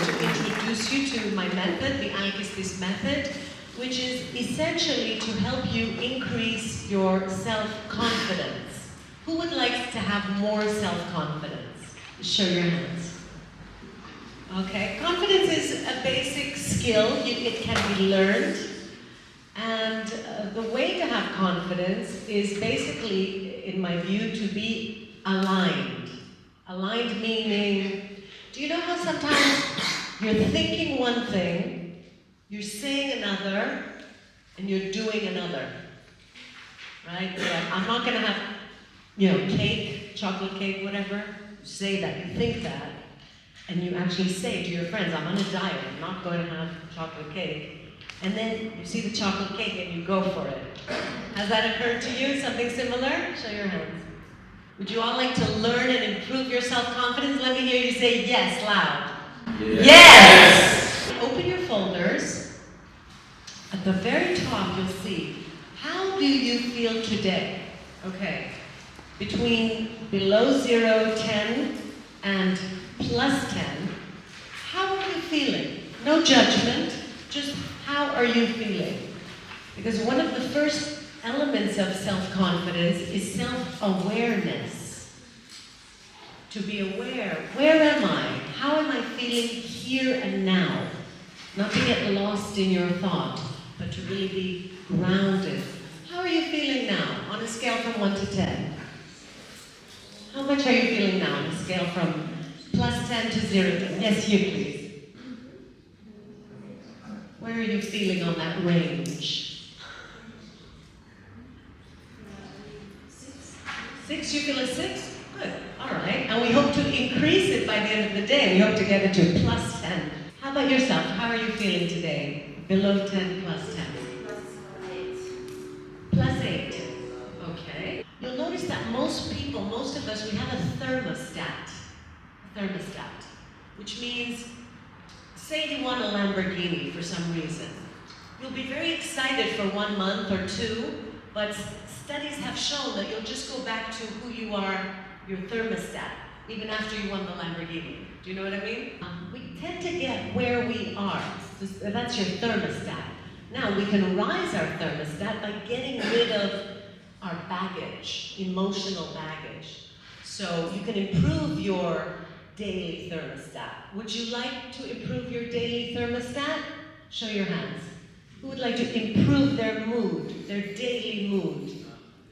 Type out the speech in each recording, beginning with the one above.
to introduce you to my method, the Alkistis Method, which is essentially to help you increase your self-confidence. Who would like to have more self-confidence? Show your hands. Okay, confidence is a basic skill. It can be learned. And the way to have confidence is basically, in my view, to be aligned. Aligned meaning, do you know how sometimes you're thinking one thing, you're saying another, and you're doing another? Right? So I'm not going to have, cake, chocolate cake, whatever. You say that, you think that, and you actually say to your friends, I'm on a diet, I'm not going to have chocolate cake. And then you see the chocolate cake and you go for it. Has that occurred to you? Something similar? Show your hands. Would you all like to learn and improve your self-confidence? Let me hear you say yes loud. Yes! Open your folders. At the very top you'll see, how do you feel today? Okay. Between below 0, 10, and plus 10, how are you feeling? No judgment, just how are you feeling? Because one of the first elements of self-confidence is self-awareness. To be aware, where am I? How am I feeling here and now? Not to get lost in your thought, but to really be grounded. How are you feeling now on a scale from 1 to 10? How much are you feeling now on a scale from plus 10 to 0 to 10? Yes, you please. Where are you feeling on that range? 6, you feel a 6? Good, all right. And we hope to increase it by the end of the day. We hope to get it to plus 10. How about yourself? How are you feeling today? Below 10, plus 10? Plus 8. Okay. You'll notice that most people, most of us, we have a thermostat. Which means, say you want a Lamborghini for some reason. You'll be very excited for 1 month or 2, but studies have shown that you'll just go back to who you are, your thermostat, even after you won the Lamborghini. Do you know what I mean? We tend to get where we are. That's your thermostat. Now, we can rise our thermostat by getting rid of our baggage, emotional baggage. So you can improve your daily thermostat. Would you like to improve your daily thermostat? Show your hands. Who would like to improve their mood, their daily mood?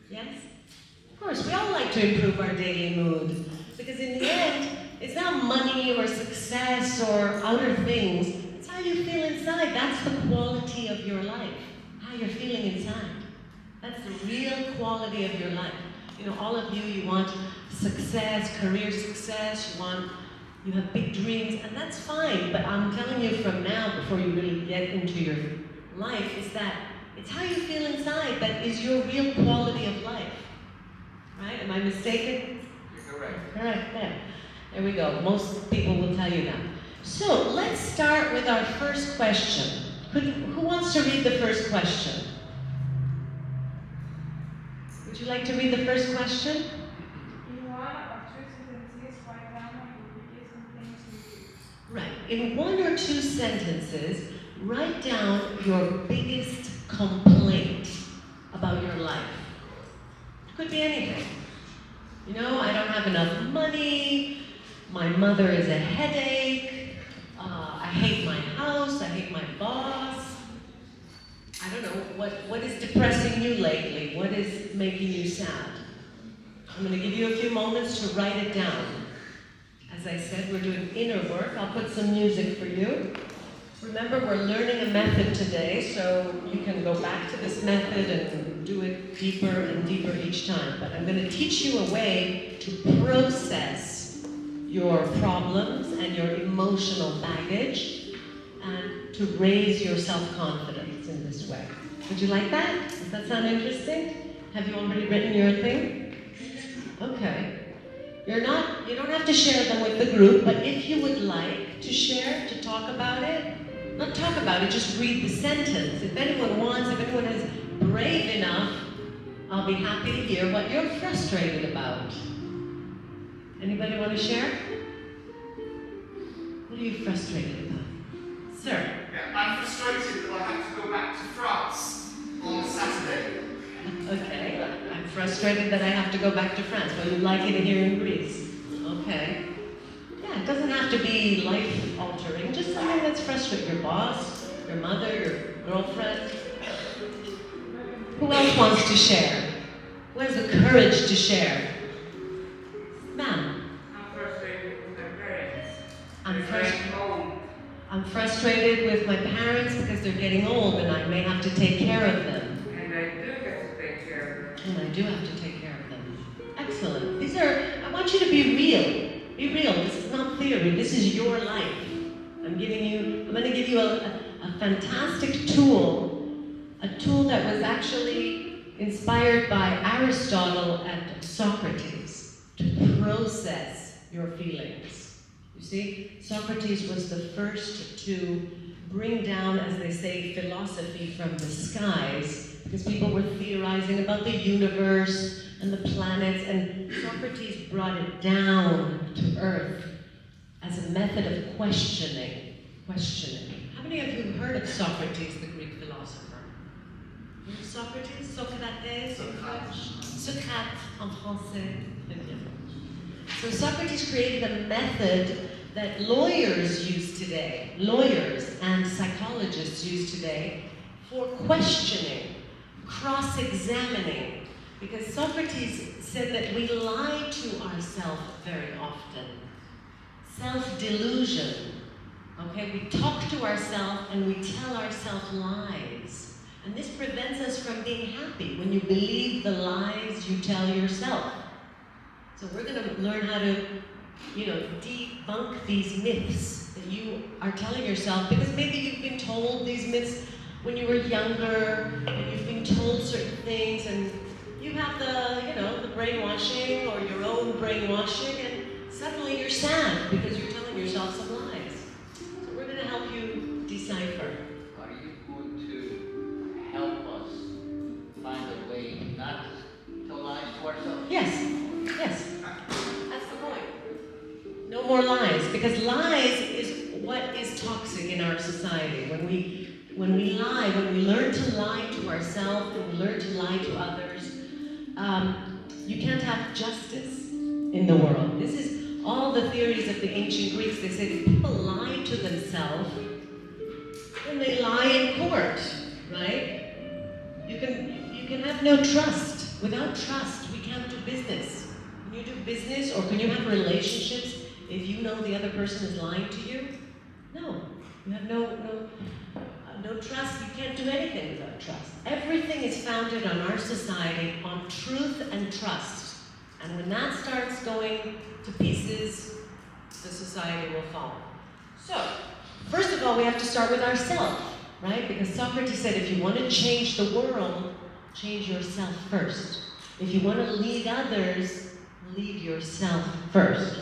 Yes? Of course, we all like to improve our daily mood, because in the end, it's not money or success or outer things. It's how you feel inside. That's the quality of your life, how you're feeling inside. That's the real quality of your life. All of you want success, career success, you have big dreams, and that's fine, but I'm telling you from now, before you really get into your life, is that it's how you feel inside that is your real quality of life. Right? Am I mistaken? You're correct. Correct, there we go. Most people will tell you that. So, let's start with our first question. Who wants to read the first question? Would you like to read the first question? In one or two sentences, write down your biggest complaints. Right. In 1 or 2 sentences, write down your biggest complaint about your life. It could be anything. I don't have enough money, my mother is a headache, I hate my house, I hate my boss. I don't know, what is depressing you lately? What is making you sad? I'm going to give you a few moments to write it down. As I said, we're doing inner work. I'll put some music for you. Remember, we're learning a method today, so you can go back to this method and do it deeper and deeper each time. But I'm going to teach you a way to process your problems and your emotional baggage and to raise your self-confidence in this way. Would you like that? Does that sound interesting? Have you already written your thing? Okay. You don't have to share them with the group, but if you would like to share, to talk about it, not talk about it, just read the sentence. If anyone wants, if anyone is brave enough, I'll be happy to hear what you're frustrated about. Anybody want to share? What are you frustrated about? Sir? Yeah, I'm frustrated that I have to go back to France on Saturday. Okay. I'm frustrated that I have to go back to France. Well, you like it here in Greece. Okay. Yeah, it doesn't have to be life-altering. Just something that's frustrating. Your boss, your mother, your girlfriend. Who else wants to share? Who has the courage to share? Ma'am. I'm frustrated with my parents. I'm frustrated with my parents because they're getting old and I may have to take care of them. And I do have to take care of them. And I do have to take care of them. Excellent. I want you to be real. Be real. This is not theory. This is your life. I'm going to give you a fantastic tool, a tool that was actually inspired by Aristotle and Socrates to process your feelings. You see, Socrates was the first to bring down, as they say, philosophy from the skies, because people were theorizing about the universe and the planets, and Socrates brought it down to earth as a method of questioning. How many of you have heard of Socrates, the Greek philosopher? Socrates? Socrates in French? Socrate en français. So Socrates created a method that lawyers use today, lawyers and psychologists use today, for questioning, cross-examining. Because Socrates said that we lie to ourselves very often. Self-delusion. Okay, we talk to ourselves and we tell ourselves lies. And this prevents us from being happy when you believe the lies you tell yourself. So we're going to learn how to, debunk these myths that you are telling yourself, because maybe you've been told these myths when you were younger, and you've been told certain things, and you have the brainwashing or your own brainwashing, and suddenly you're sad because you're telling yourself some lies. So we're going to help you decipher. Are you going to help us find a way not to tell lies to ourselves? Yes. That's the point. No more lies, because lies is what is toxic in our society. When we lie, when we learn to lie to ourselves and we learn to lie to others, you can't have justice in the world. This is all the theories of the ancient Greeks. They said if people lie to themselves, then they lie in court, right? You can have no trust. Without trust, we can't do business. Can you do business, or can you have relationships if you know the other person is lying to you? No. You have no trust. You can't do anything without trust. Everything is founded on our society on truth and trust. And when that starts going to pieces, the society will fall. So, first of all, we have to start with ourselves, right? Because Socrates said if you want to change the world, change yourself first. If you want to lead others, lead yourself first.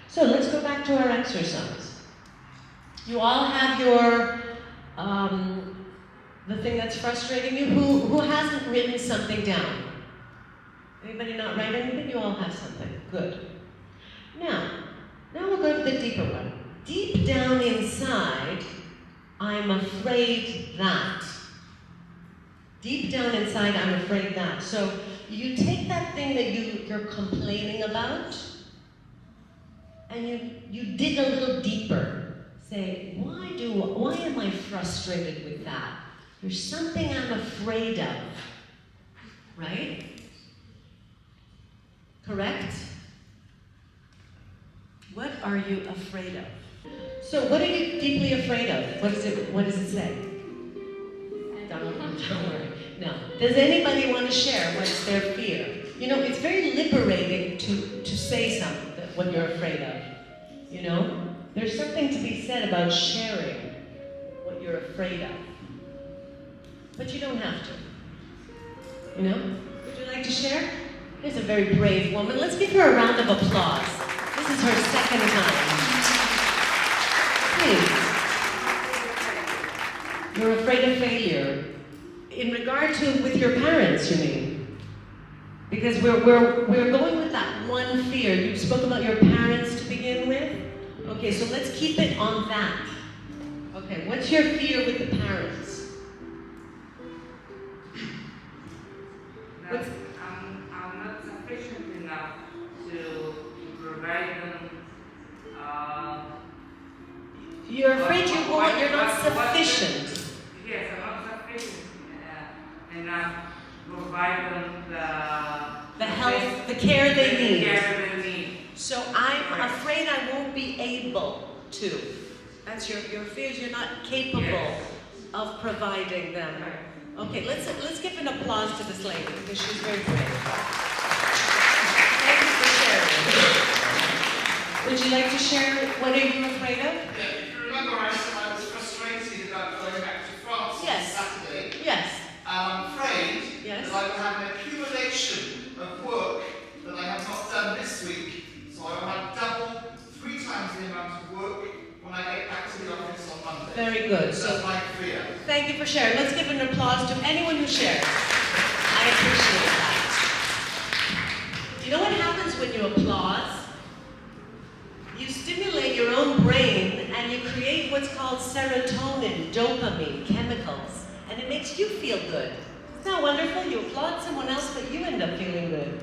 So let's go back to our exercise. You all have your, the thing that's frustrating you. Who hasn't written something down? Anybody not write anything? You all have something. Good. Now we'll go to the deeper one. Deep down inside, I'm afraid that. Deep down inside, I'm afraid that. So you take that thing that you're complaining about, and you dig a little deeper. Say, why am I frustrated with that? There's something I'm afraid of, right? Correct? What are you afraid of? So what are you deeply afraid of? What does it say? Don't worry. No. Does anybody want to share what's their fear? It's very liberating to say something, what you're afraid of. There's something to be said about sharing what you're afraid of. But you don't have to. Would you like to share? Here's a very brave woman. Let's give her a round of applause. This is her second time. Please. You're afraid of failure. In regard to with your parents, you mean? Because we're going with that one fear. You spoke about your parents to begin with? Okay, so let's keep it on that. Okay, what's your fear with the parents? That I'm not sufficient enough to provide them. You're afraid you're not what- sufficient. Yes, I'm not sufficient enough to provide them The health, the care they the need. care they need. So I'm afraid I won't be able to. That's your fear is you're not capable Yes. of providing them. Right. Okay, let's give an applause to this lady because she's very brave. Thank you for sharing. Would you like to share what are you afraid of? Yeah, if you remember, I said I was frustrated about going back to France Yes. on Saturday. Yes. I'm afraid Yes. that I will have an accumulation of work that I have not done this week. So I will have double, 3 times the amount of work when I get back to the office on Monday. Very good. So So that's my fear. thank you for sharing. Let's give an applause to anyone who shares. I appreciate that. You know what happens when you applaud? You stimulate your own brain and you create what's called serotonin, dopamine, chemicals, and it makes you feel good. Isn't that wonderful? You applaud someone else, but you end up feeling good.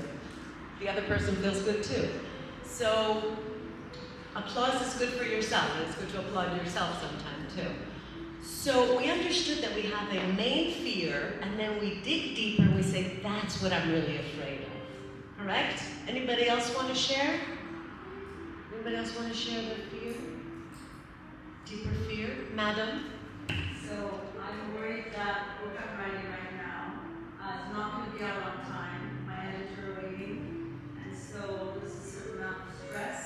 The other person feels good too. So applause is good for yourself, and it's good to applaud yourself sometime too. So we understood that we have a main fear, and then we dig deeper and we say, that's what I'm really afraid of. Correct? Anybody else want to share? Anybody else want to share their fear? Deeper fear? Madam? So I'm worried that the book I'm writing right now is not going to be out on time. My editor waiting, and so there's a certain amount of stress,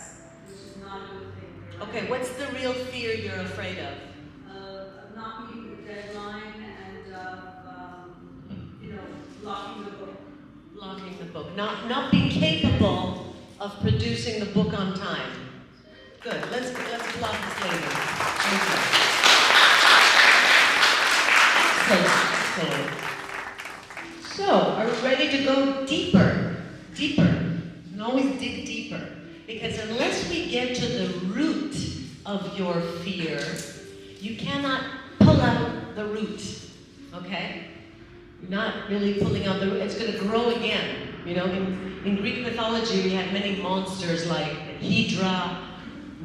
which is not a good thing. Okay, what's the real fear you're afraid of? Of not meeting the deadline and blocking the book. Blocking the book. Not being capable of producing the book on time. Good. Let's applaud this lady. Thank you. Excellent. So, are we ready to go deeper? Deeper. You can always dig deeper. Because unless we get to the root of your fear, you cannot pull out the root. Okay? You're not really pulling out the root. It's going to grow again. You know, in Greek mythology, we had many monsters like the Hydra,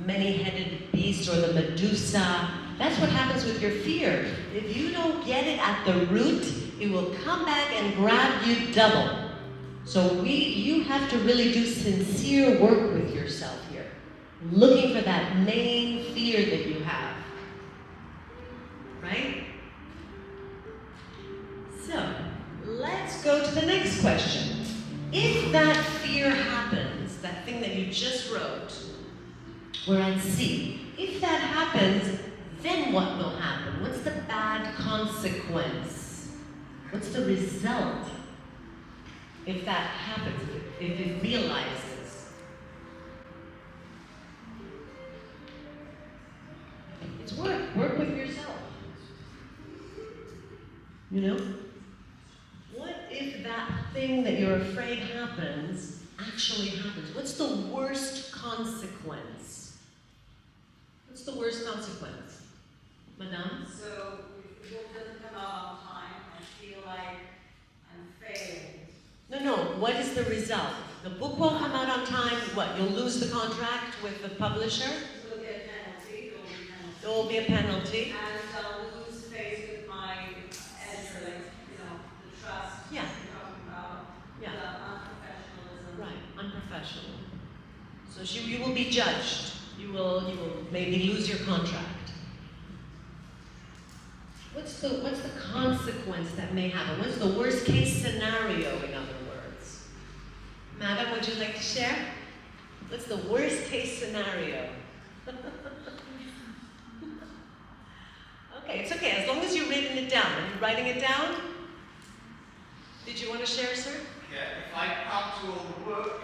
many-headed beast, or the Medusa. That's what happens with your fear. If you don't get it at the root, it will come back and grab you double. So you have to really do sincere work with yourself here, looking for that main fear that you have. Right? So, let's go to the next question. If that fear happens, that thing that you just wrote, we're at C. If that happens, then what will happen? What's the bad consequence? What's the result if that happens, if it realizes? It's work. Work with yourself. You know? What if that thing that you're afraid happens actually happens? What's the worst consequence? What's the worst consequence? Madame? So if the book doesn't come out on time, I feel like I'm failing. No. What is the result? The book won't come out on time. What? You'll lose the contract with the publisher? Will get a penalty. There will be a penalty. And I'll lose face with my editor, the trust Yeah. you're talking about, Yeah. the unprofessionalism. Right. Unprofessional. So you will be judged. You will maybe lose your contract. What's the consequence that may happen? What's the worst case scenario, in other words? Madam, would you like to share? What's the worst case scenario? Okay, it's okay, as long as you've written it down. Are you writing it down? Did you want to share, sir? Yeah, if I can't do all the work,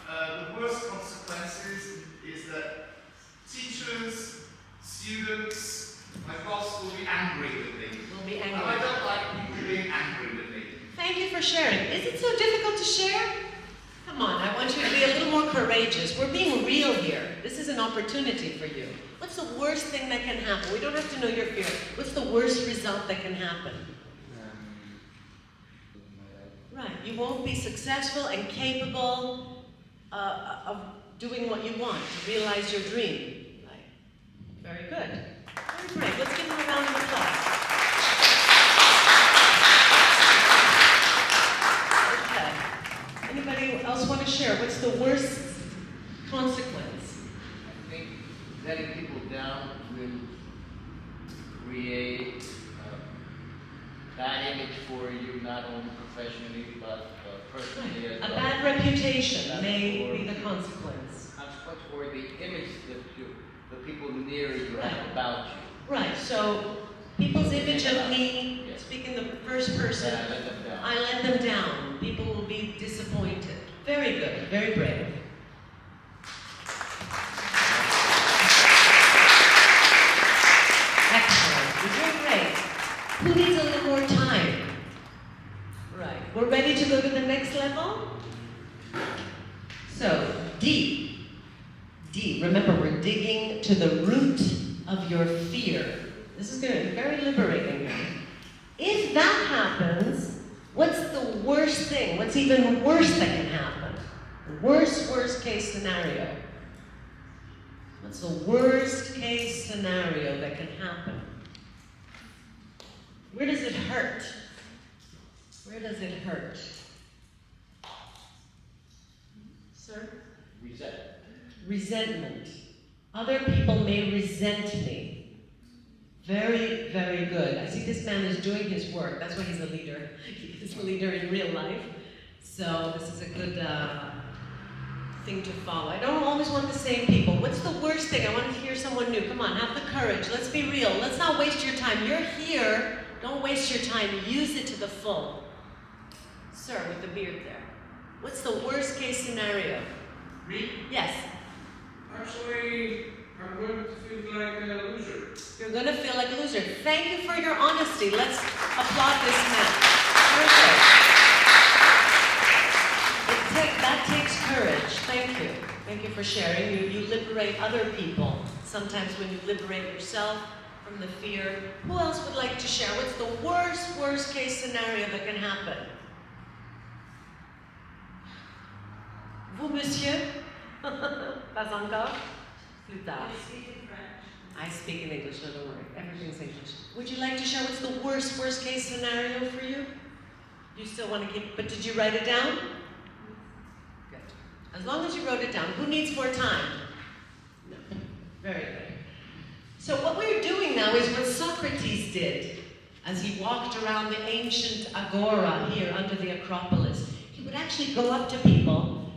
the worst consequences is that teachers, students, my boss will be angry with me. We'll be And I angry. don't like people being angry with me. Thank you for sharing. Is it so difficult to share? Come on, I want you to be a little more courageous. outrageous. We're being real here. This is an opportunity for you. What's the worst thing that can happen? We don't have to know your fear. What's the worst result that can happen? Right, you won't be successful and capable of doing what you want, to realize your dream. Right. Very good. Very great. Let's give them a round of applause. Okay. Anybody else want to share? What's the worst consequence? I think letting people down will create a bad image for you, not only professionally, but personally as A well. bad reputation That's may for- be the consequence. Consequence or the image that the people near you have about you. Right, so people's image of me, Yes. speaking the first person, That I let them down. I let them down. People will be disappointed. Very good, very brave. Excellent, you're doing great. Who needs a little more time? Right, we're ready to go to the next level? So, D. D, remember we're digging to the root of your fear. This is going to be very liberating here. If that happens, what's the worst thing? What's even worse that can happen? The worst case scenario. What's the worst case scenario that can happen? Where does it hurt? Where does it hurt? Sir? Resentment. Other people may resent me. Very, very good. I see this man is doing his work. That's why he's a leader. He's a leader in real life. So this is a good thing to follow. I don't always want the same people. What's the worst thing? I want to hear someone new. Come on, have the courage. Let's be real. Let's not waste your time. You're here. Don't waste your time. Use it to the full. Sir, with the beard there. What's the worst case scenario? Me? Yes. Actually, I'm going to feel like a loser. You're going to feel like a loser. Thank you for your honesty. Let's applaud this man. Very good. That takes courage. Thank you. Thank you for sharing. You liberate other people. Sometimes when you liberate yourself from the fear. Who else would like to share? What's the worst case scenario that can happen? Vous, monsieur? Pas encore? Plus tard. I speak in English, so don't worry. Everything's English. Would you like to share what's the worst case scenario for you? You still want to keep, but did you write it down? Good. As long as you wrote it down. Who needs more time? No. Very good. So what we're doing now is what Socrates did as he walked around the ancient agora here under the Acropolis. He would actually go up to people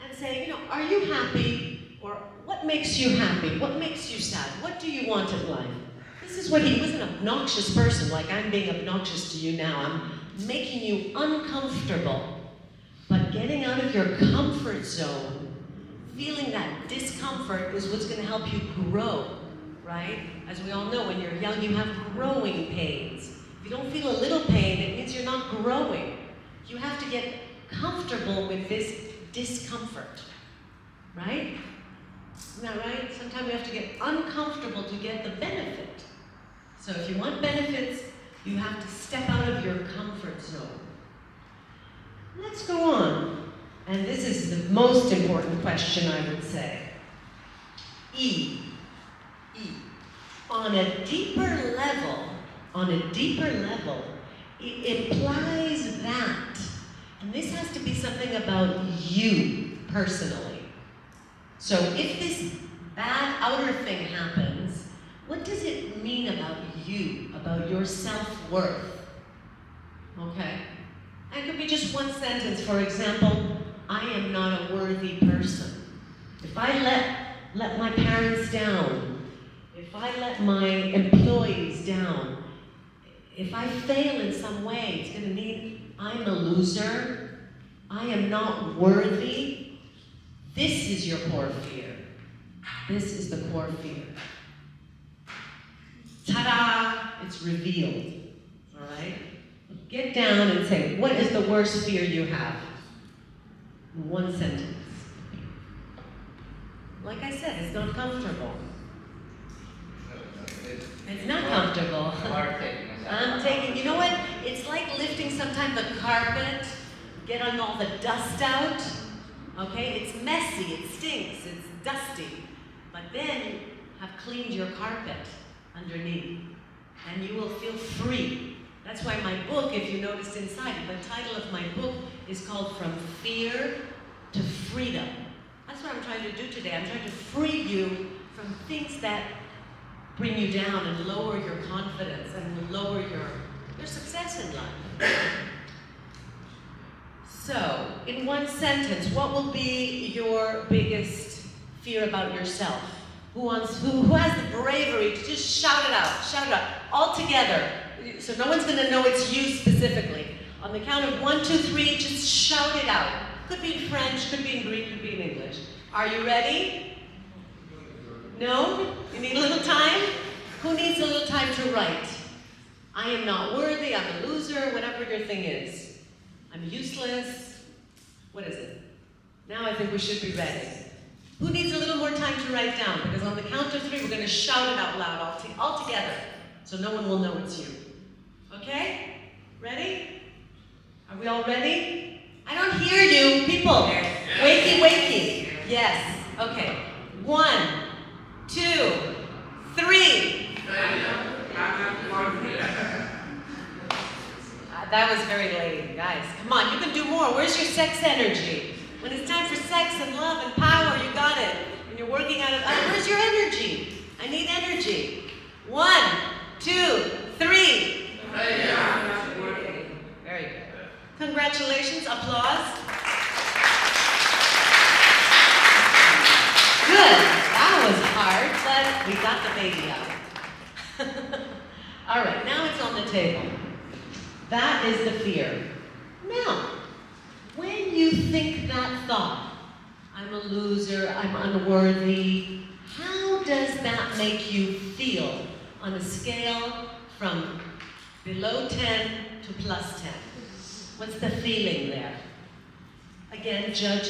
and say, are you happy? Or what makes you happy? What makes you sad? What do you want in life? This is what he was an obnoxious person, like I'm being obnoxious to you now. I'm making you uncomfortable. But getting out of your comfort zone, feeling that discomfort is what's going to help you grow, right? As we all know, when you're young, you have growing pains. If you don't feel a little pain, it means you're not growing. You have to get comfortable with this discomfort, right? Isn't that right? Sometimes you have to get uncomfortable to get the benefit. So if you want benefits, you have to step out of your comfort zone. Let's go on. And this is the most important question, I would say. E. On a deeper level, it implies that, and this has to be something about you personally. So if this bad outer thing happens, what does it mean about you, about your self-worth? Okay? That could be just one sentence. For example, I am not a worthy person. If I let my parents down, if I let my employees down, if I fail in some way, it's going to mean I'm a loser, I am not worthy. This is your core fear. This is the core fear. Ta-da! It's revealed. All right? Get down and say, what is the worst fear you have? In one sentence. Like I said, it's not comfortable. It's It's not comfortable. You are taking us out. I'm taking, you know what? It's like lifting sometimes the carpet, getting all the dust out. Okay? It's messy, it stinks, it's dusty. But then you have cleaned your carpet underneath, and you will feel free. That's why my book, if you noticed inside, the title of my book is called From Fear to Freedom. That's what I'm trying to do today. I'm trying to free you from things that bring you down and lower your confidence and will lower your success in life. So, in one sentence, what will be your biggest fear about yourself? Who has the bravery to just shout it out, all together. So no one's gonna know it's you specifically. On the count of 1, 2, 3, just shout it out. Could be in French, could be in Greek, could be in English. Are you ready? No? You need a little time? Who needs a little time to write? I am not worthy, I'm a loser, whatever your thing is. I'm useless. What is it? Now I think we should be ready. Who needs a little more time to write down? Because on the count of 3, we're going to shout it out loud all together, so no one will know it's you. Okay? Ready? Are we all ready? I don't hear you, people. Wakey, wakey. Yes. Okay. 1, 2, 3. That was very lame, guys. Come on, you can do more. Where's your sex energy? When it's time for sex and love and power, you got it. When you're working out of, where's your energy? I need energy. 1, 2, 3. Very good. Congratulations, applause. Good. That was hard, but we got the baby out. All right, now it's on the table. That is the fear. Now, when you think that thought, I'm a loser, I'm unworthy, how does that make you feel on a scale from below 10 to plus 10? What's the feeling there? Again, judge.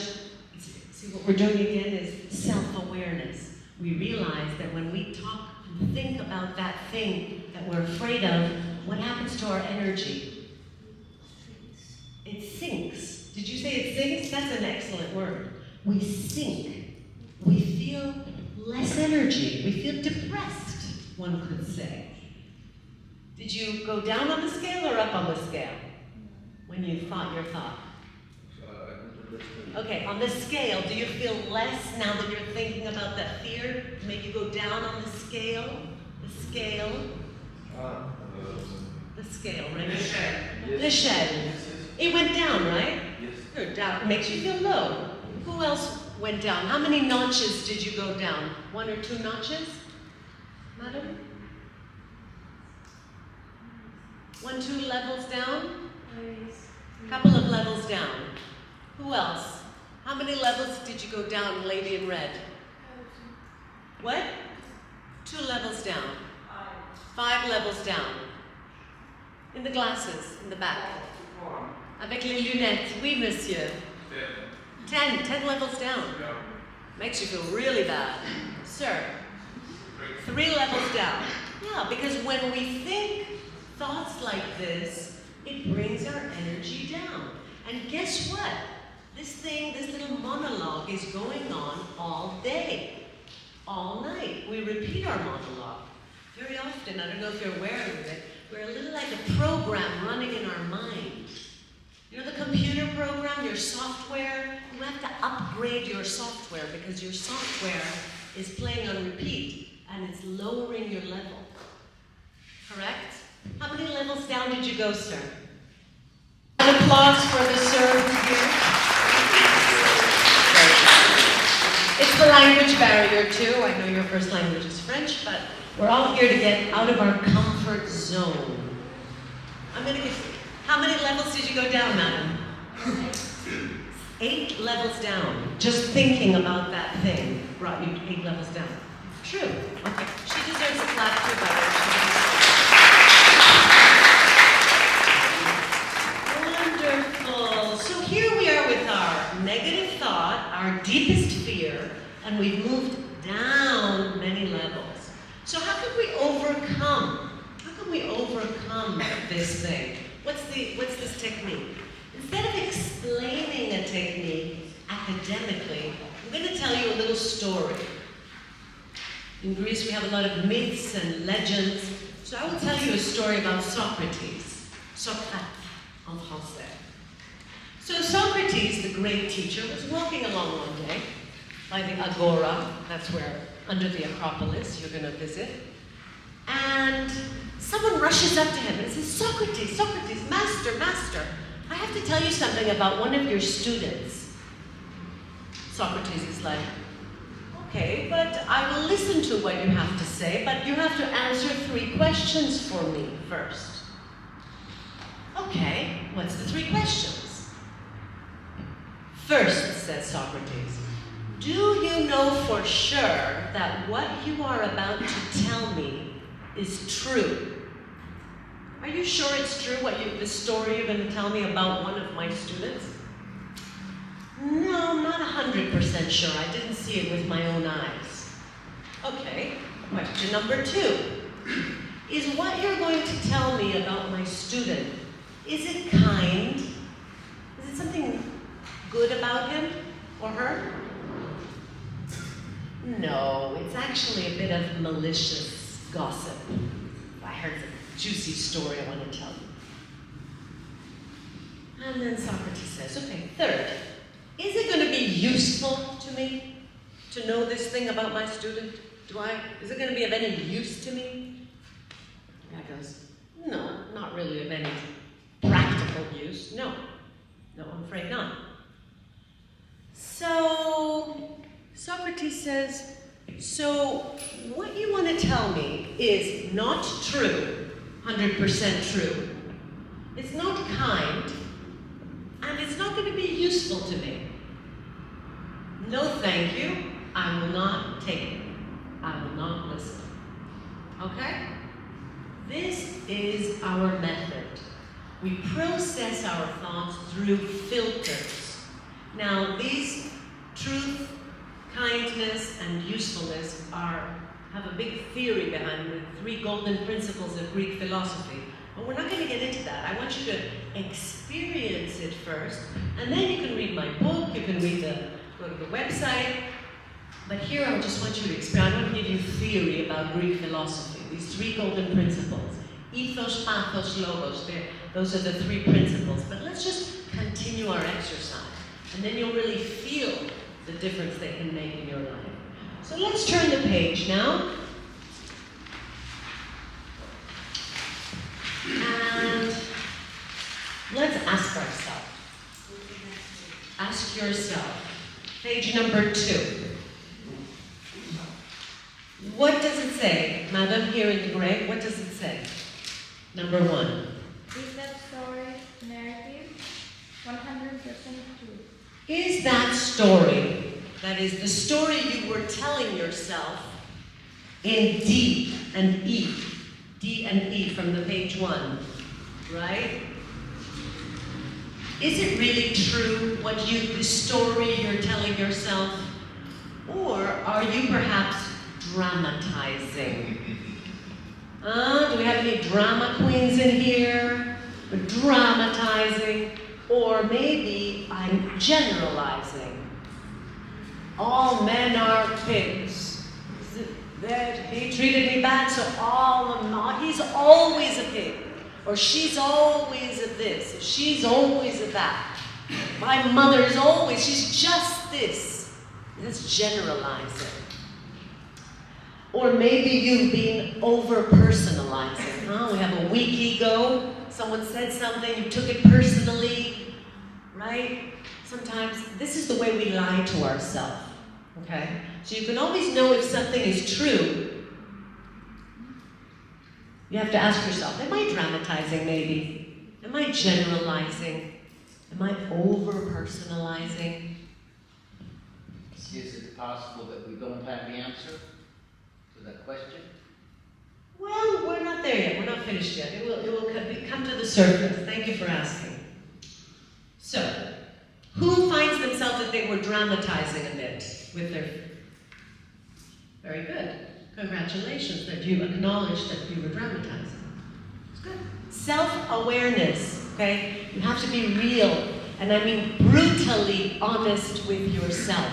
See, what we're doing again is self-awareness. We realize that when we talk and think about that thing that we're afraid of, what happens to our energy? It sinks. Did you say it sinks? That's an excellent word. We sink. We feel less energy. We feel depressed, one could say. Did you go down on the scale or up on the scale when you thought your thought? Okay, on the scale, do you feel less now that you're thinking about that fear? Make you go down on the scale? The scale? The scale, right? L'échelle. It went down, right? Yes. Good, down. It makes you feel low. Who else went down? How many notches did you go down? 1 or 2 notches? Madam? 1, 2 levels down? Couple of levels down. Who else? How many levels did you go down, lady in red? What? 2 levels down. 5 levels down. In the glasses, in the back. Avec les lunettes. Oui, monsieur. 10 levels down. Makes you feel really bad. Sir, 3 levels down. Yeah, because when we think thoughts like this, it brings our energy down. And guess what? This little monologue is going on all day, all night. We repeat our monologue. Very often, I don't know if you're aware of it, we're a little like a program running in our mind. You know the computer program, your software? You have to upgrade your software because your software is playing on repeat and it's lowering your level. Correct? How many levels down did you go, sir? An applause for the sir here. It's the language barrier too. I know your first language is French, but we're all here to get out of our comfort zone. How many levels did you go down, madam? 8 levels down. Just thinking about that thing brought you 8 levels down. True. Okay. She deserves a clap too, by the way. Wonderful. So here we are with our negative thought, our deepest fear, and we've moved down many levels. So how can we overcome? How can we overcome this thing? What's this technique? Instead of explaining a technique academically, I'm going to tell you a little story. In Greece, we have a lot of myths and legends. So I will tell you a story about Socrates. Socrate, en français. So Socrates, the great teacher, was walking along one day by the Agora. That's where, under the Acropolis, you're going to visit. And someone rushes up to him and says, Socrates, Socrates, master, master, I have to tell you something about one of your students. Socrates is like, okay, but I will listen to what you have to say, but you have to answer 3 questions for me first. Okay, what's the 3 questions? First, says Socrates, do you know for sure that what you are about to tell me is true? Are you sure it's true, the story you're going to tell me about one of my students? No, I'm not 100% sure. I didn't see it with my own eyes. Okay, question number 2. Is what you're going to tell me about my student, is it kind? Is it something good about him or her? No, it's actually a bit of malicious gossip. I heard a juicy story I want to tell you. And then Socrates says, okay, third, is it going to be useful to me to know this thing about my student? Is it going to be of any use to me? The guy goes, no, not really of any practical use. No, I'm afraid not. So Socrates says, so what you want to tell me is not true, 100% true. It's not kind, and it's not going to be useful to me. No thank you, I will not take it. I will not listen. Okay? This is our method. We process our thoughts through filters. Now, these truth, kindness, and usefulness have a big theory behind them, the 3 golden principles of Greek philosophy. But we're not going to get into that. I want you to experience it first, and then you can read my book, you can go to the website. But here I just want you to experience. I want to give you theory about Greek philosophy, these 3 golden principles. Ethos, pathos, logos, those are the 3 principles. But let's just continue our exercise, and then you'll really feel the difference they can make in your life. So let's turn the page now. And let's ask ourselves. Ask yourself. Page number 2. What does it say? Madam, here in the gray, what does it say? Number 1. Is that story narrative 100% true? Is that story, that is the story you were telling yourself in D and E from the page 1, right? Is it really true the story you're telling yourself? Or are you perhaps dramatizing? Do we have any drama queens in here? We're dramatizing. Or maybe I'm generalizing. All men are pigs. That he treated me bad, so he's always a pig. Or she's always a this, or she's always a that. My mother's always, she's just this. That's generalizing. Or maybe you've been over-personalizing. We have a weak ego. Someone said something, you took it personally, right? Sometimes this is the way we lie to ourselves, okay? So you can always know if something is true. You have to ask yourself, am I dramatizing maybe? Am I generalizing? Am I over-personalizing? Is it possible that we don't have the answer to that question? Well, we're not there yet. We're not finished yet. It will come to the surface. Thank you for asking. So, who finds themselves that they were dramatizing a bit with their Very good. Congratulations that you acknowledged that you were dramatizing. It's good. Self-awareness, okay? You have to be real, and I mean brutally honest with yourself.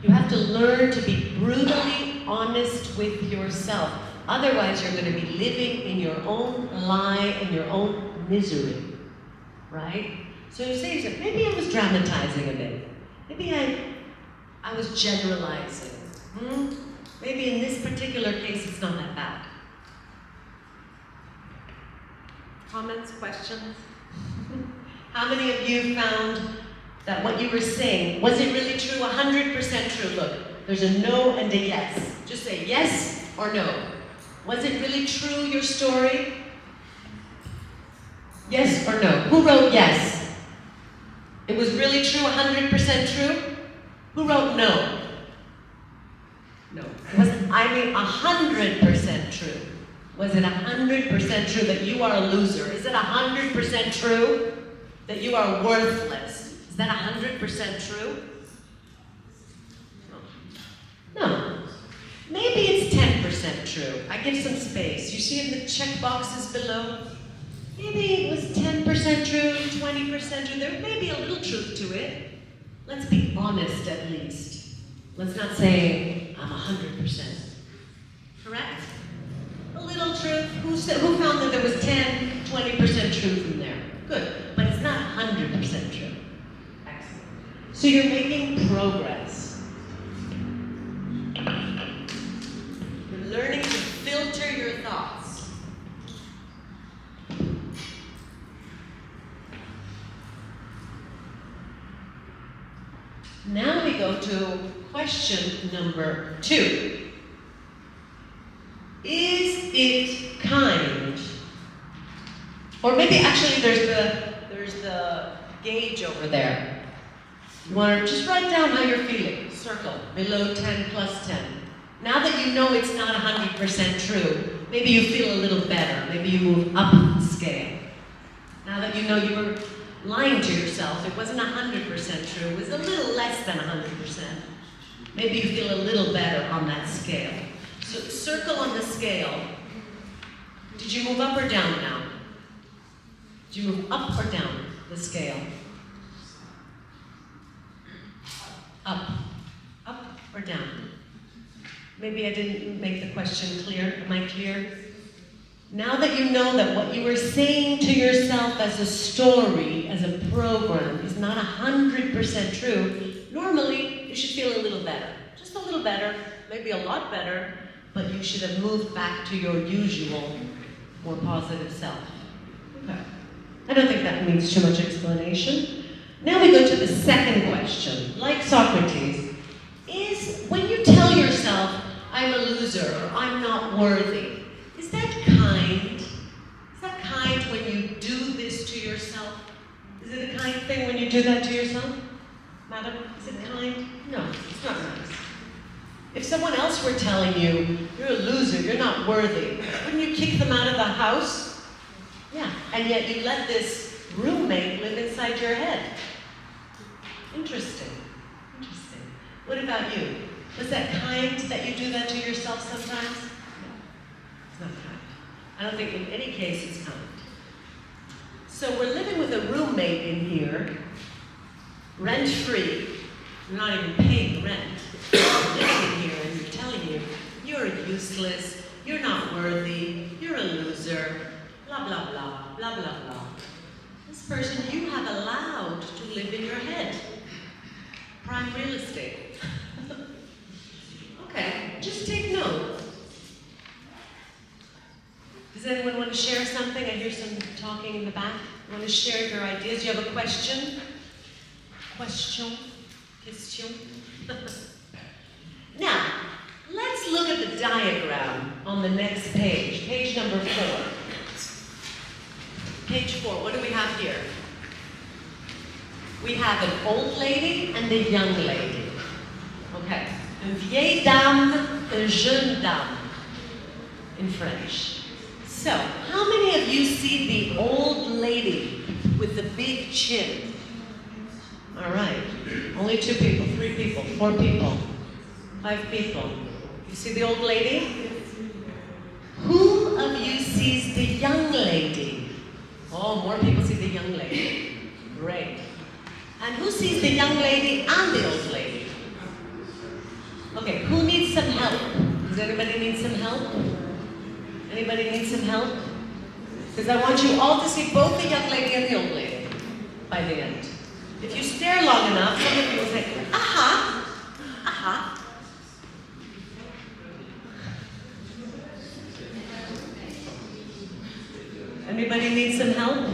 You have to learn to be brutally honest with yourself. Otherwise, you're going to be living in your own lie and your own misery, right? So you say to yourself, maybe I was dramatizing a bit. Maybe I was generalizing. Maybe in this particular case, it's not that bad. Comments, questions? How many of you found that what you were saying, was it really true? 100% true. Look, there's a no and a yes. Just say yes or no. Was it really true, your story? Yes or no? Who wrote yes? It was really true, 100% true? Who wrote no? No. I mean 100% true. Was it 100% true that you are a loser? Is it 100% true that you are worthless? Is that 100% true? No. Maybe it's 10% true. I give some space. You see in the check boxes below? Maybe it was 10% true, 20% true. There may be a little truth to it. Let's be honest at least. Let's not say, I'm 100%. Correct? A little truth. Who found that there was 10, 20% truth in there? Good. But it's not 100% true. Excellent. So you're making progress. You're learning to filter your thoughts. Now we go to question number 2. Is it kind? Or maybe actually there's the gauge over there. You want to just write down how you're feeling. Circle below 10 plus 10. Now that you know it's not 100% true, maybe you feel a little better. Maybe you move up the scale. Now that you know you were lying to yourself, it wasn't 100% true, it was a little less than 100%. Maybe you feel a little better on that scale. So circle on the scale. Did you move up or down now? Did you move up or down the scale? Up. Up or down? Maybe I didn't make the question clear. Am I clear? Now that you know that what you were saying to yourself as a story, as a program, is not 100% true, normally you should feel a little better. Just a little better, maybe a lot better, but you should have moved back to your usual, more positive self. Okay. I don't think that needs too much explanation. Now we go to the second question. Like Socrates, is when you tell yourself, I'm a loser, or I'm not worthy, is that kind? Is that kind when you do this to yourself? Is it a kind thing when you do that to yourself? Madam, is it kind? No, it's not nice. If someone else were telling you, you're a loser, you're not worthy, wouldn't you kick them out of the house? Yeah, and yet you let this roommate live inside your head. Interesting. Interesting. What about you? Was that kind that you do that to yourself sometimes? No, it's not kind. I don't think in any case it's kind. So we're living with a roommate in here, rent-free. You're not even paying rent. You're living in here and you're telling you, you're useless, you're not worthy, you're a loser, blah, blah, blah, blah, blah, blah. This person you have allowed to live in your head. Prime real estate. Okay, just take note. Does anyone want to share something? I hear some talking in the back. Want to share your ideas? You have a question? Question? Now, let's look at the diagram on the next page. Page number 4. Page 4, what do we have here? We have an old lady and a young lady. Okay. Une vieille dame, une jeune dame in French. So, how many of you see the old lady with the big chin? All right. Only 2 people, 3 people, 4 people, 5 people. You see the old lady? Who of you sees the young lady? Oh, more people see the young lady. Great. And who sees the young lady and the old lady? Okay, who needs some help? Does anybody need some help? Anybody need some help? Because I want you all to see both the young lady and the old lady by the end. If you stare long enough, some of you will say, aha, aha. Anybody need some help?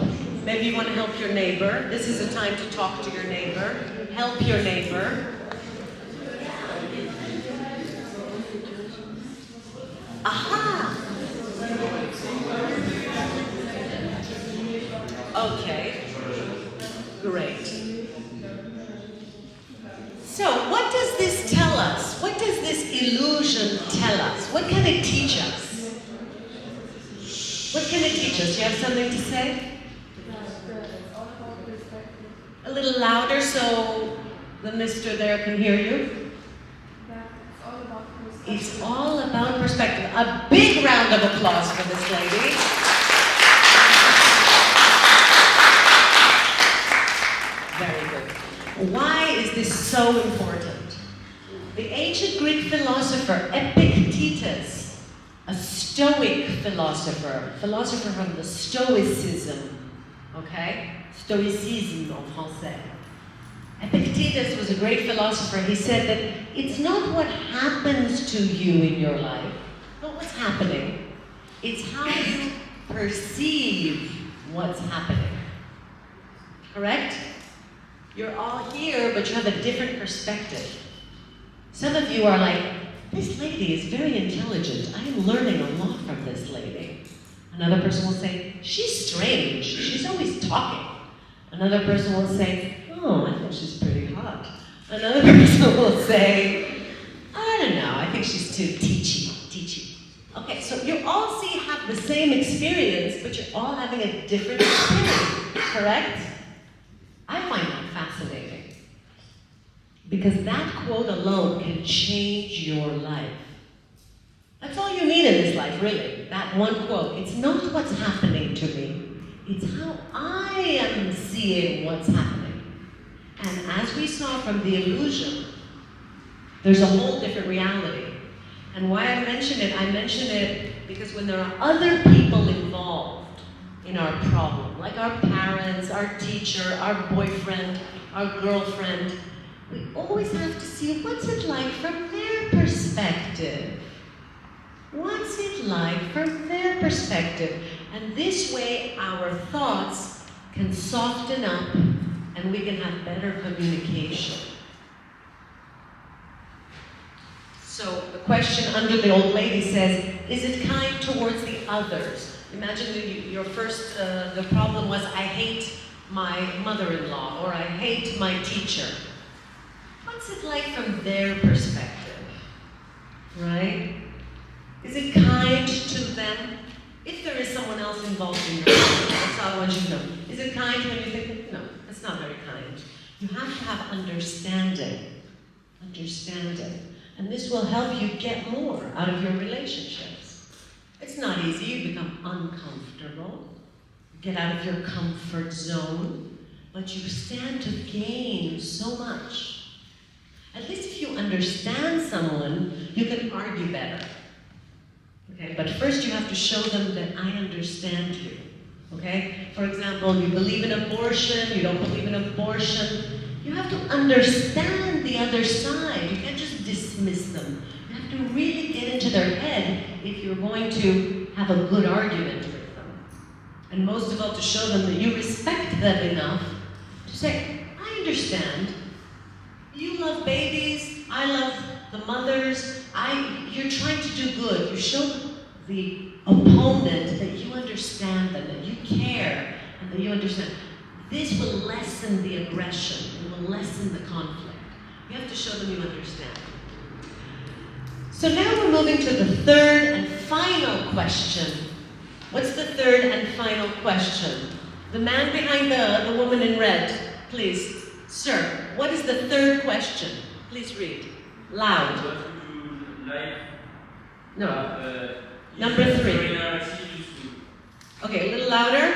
Maybe you want to help your neighbor. This is a time to talk to your neighbor. Help your neighbor. Aha! Okay. Great. So, what does this tell us? What does this illusion tell us? What can it teach us? What can it teach us? Do you have something to say? A little louder so the mister there can hear you. It's all about perspective. A big round of applause for this lady. Very good. Why is this so important? The ancient Greek philosopher Epictetus, a Stoic philosopher from the Stoicism, okay? Stoicisme en français. Epictetus was a great philosopher. He said that it's not what happens to you in your life, not what's happening. It's how you perceive what's happening. Correct? You're all here, but you have a different perspective. Some of you are like, this lady is very intelligent. I am learning a lot from this lady. Another person will say, she's strange. She's always talking. Another person will say, oh, I think she's pretty hot. Another person will say, I don't know, I think she's too teachy. Okay, so you all have the same experience, but you're all having a different experience, correct? I find that fascinating. Because that quote alone can change your life. That's all you need in this life, really. That one quote. It's not what's happening to me. It's how I am seeing what's happening. And as we saw from the illusion, there's a whole different reality. And why I mention it because when there are other people involved in our problem, like our parents, our teacher, our boyfriend, our girlfriend, we always have to see what's it like from their perspective. What's it like from their perspective? And this way our thoughts can soften up and we can have better communication. So the question under the old lady says, is it kind towards the others? Imagine your first, the problem was, I hate my mother-in-law, or I hate my teacher. What's it like from their perspective, right? Is it kind to them? If there is someone else involved in your life, that's all I want you to know. Is it kind when you think, no, that's not very kind. You have to have understanding. And this will help you get more out of your relationships. It's not easy, you become uncomfortable, you get out of your comfort zone, but you stand to gain so much. At least if you understand someone, you can argue better. Okay, but first you have to show them that I understand you. Okay? For example, you believe in abortion, you don't believe in abortion. You have to understand the other side. You can't just dismiss them. You have to really get into their head if you're going to have a good argument with them. And most of all, to show them that you respect them enough to say, I understand. You love babies, I love the mothers, you're trying to do good. You show the opponent that you understand them, that you care, and that you understand. This will lessen the aggression, it will lessen the conflict. You have to show them you understand. So now we're moving to the third and final question. What's the third and final question? The man behind the woman in red, please. Sir, what is the third question? Please read. Loud. What would you like No. Number 3. Story narrative useful. Okay, a little louder.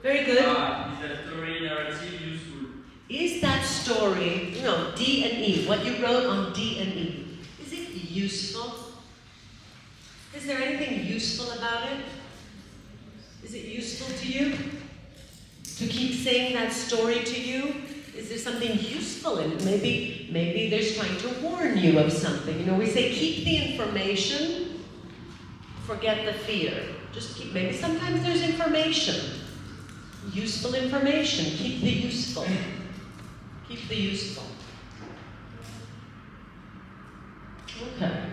Very good. Is the story narrative useful? Is that story, D and E, what you wrote on D and E, is it useful? Is there anything useful about it? Is it useful to you? To keep saying that story to you? Is there something useful in it? Maybe there's trying to warn you of something. We say keep the information, forget the fear. Just keep, maybe sometimes there's information. Useful information. Keep the useful. Keep the useful. Okay.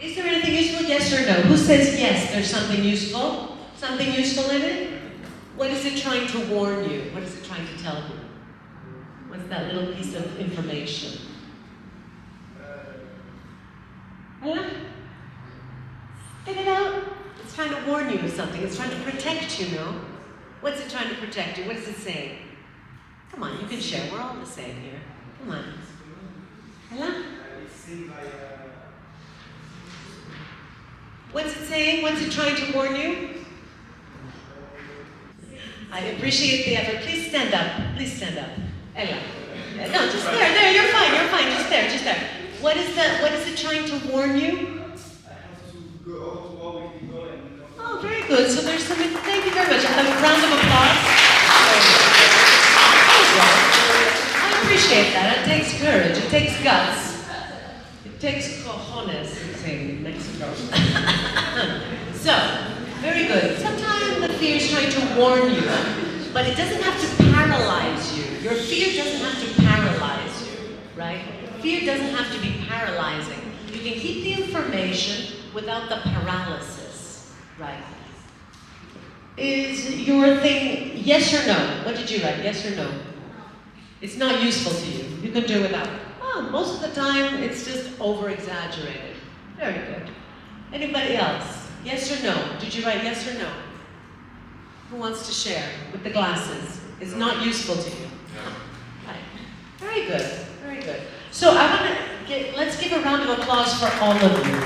Is there anything useful? Yes or no? Who says yes, there's something useful? Something useful in it? What is it trying to warn you? What is it trying to tell you? What's that little piece of information? Huh? Spit it out. It's trying to warn you of something. It's trying to protect you, no? What's it trying to protect you? What is it saying? Come on, you can share. We're all the same here. Come on. Hello? What's it saying? What's it trying to warn you? I appreciate the effort. Please stand up. Please stand up. Ella. No, just there. There, you're fine. You're fine. Just there. Just there. What is it trying to warn you? Oh, very good. So there's some. Thank you very much. A round of applause. I appreciate that. It takes courage. It takes guts. It takes cojones, say in Mexico. So, very good. Sometimes the fear is trying to warn you, but it doesn't have to paralyze you. Your fear doesn't have to paralyze you, right? Fear doesn't have to be paralyzing. You can keep the information without the paralysis, right? Is your thing yes or no? What did you write? Yes or no? It's not useful to you. You can do without. Oh, most of the time, it's just over-exaggerated. Very good. Anybody else? Yes or no? Did you write yes or no? Who wants to share with the glasses? It's not useful to you. Right. Very good. Very good. So let's give a round of applause for all of you.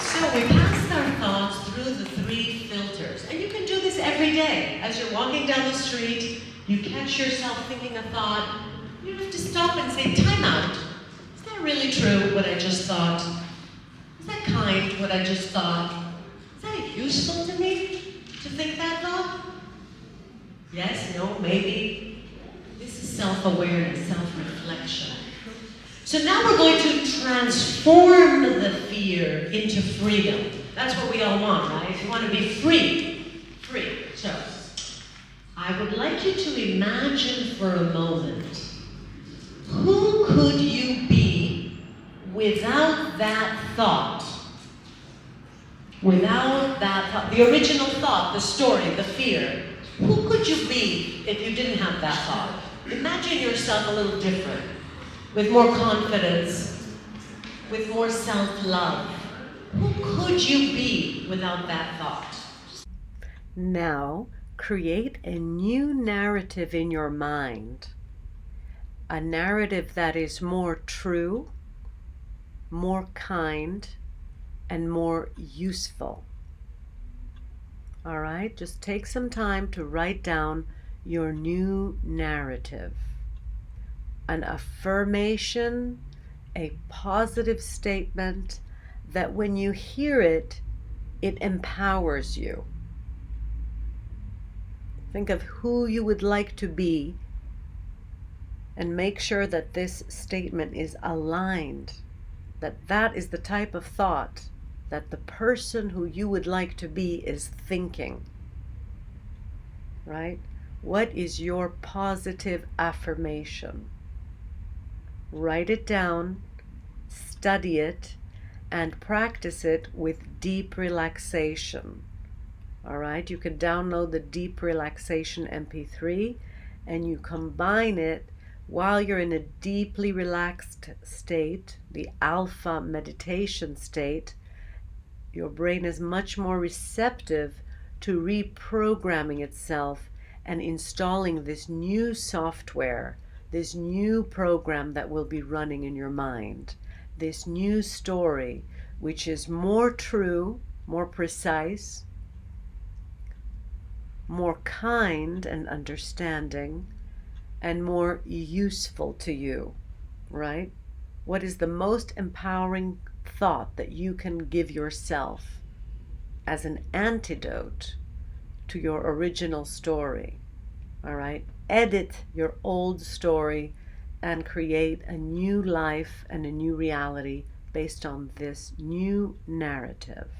So we passed our thoughts through the 3 filters. And you can do this every day. As you're walking down the street, you catch yourself thinking a thought. You have to stop and say, time out. Is that really true, what I just thought? Is that kind, what I just thought? Is that useful to me, to think that thought? Yes, no, maybe. This is self-awareness, self-reflection. So now we're going to transform the fear into freedom. That's what we all want, right? We want to be free. Free. So, I would like you to imagine for a moment, who could you be without that thought? Without that thought, the original thought, the story, the fear. Who could you be if you didn't have that thought? Imagine yourself a little different, with more confidence, with more self-love. Who could you be without that thought? Now, create a new narrative in your mind. A narrative that is more true, more kind, and more useful. All right, just take some time to write down your new narrative. An affirmation, a positive statement that when you hear it, it empowers you. Think of who you would like to be and make sure that this statement is aligned, that is the type of thought that the person who you would like to be is thinking, right? What is your positive affirmation? Write it down, study it, and practice it with deep relaxation. All right, you can download the Deep Relaxation MP3 and you combine it while you're in a deeply relaxed state, the alpha meditation state. Your brain is much more receptive to reprogramming itself and installing this new software, this new program that will be running in your mind, this new story, which is more true, more precise, more kind and understanding, and more useful to you, right? What is the most empowering thought that you can give yourself as an antidote to your original story? All right? Edit your old story and create a new life and a new reality based on this new narrative.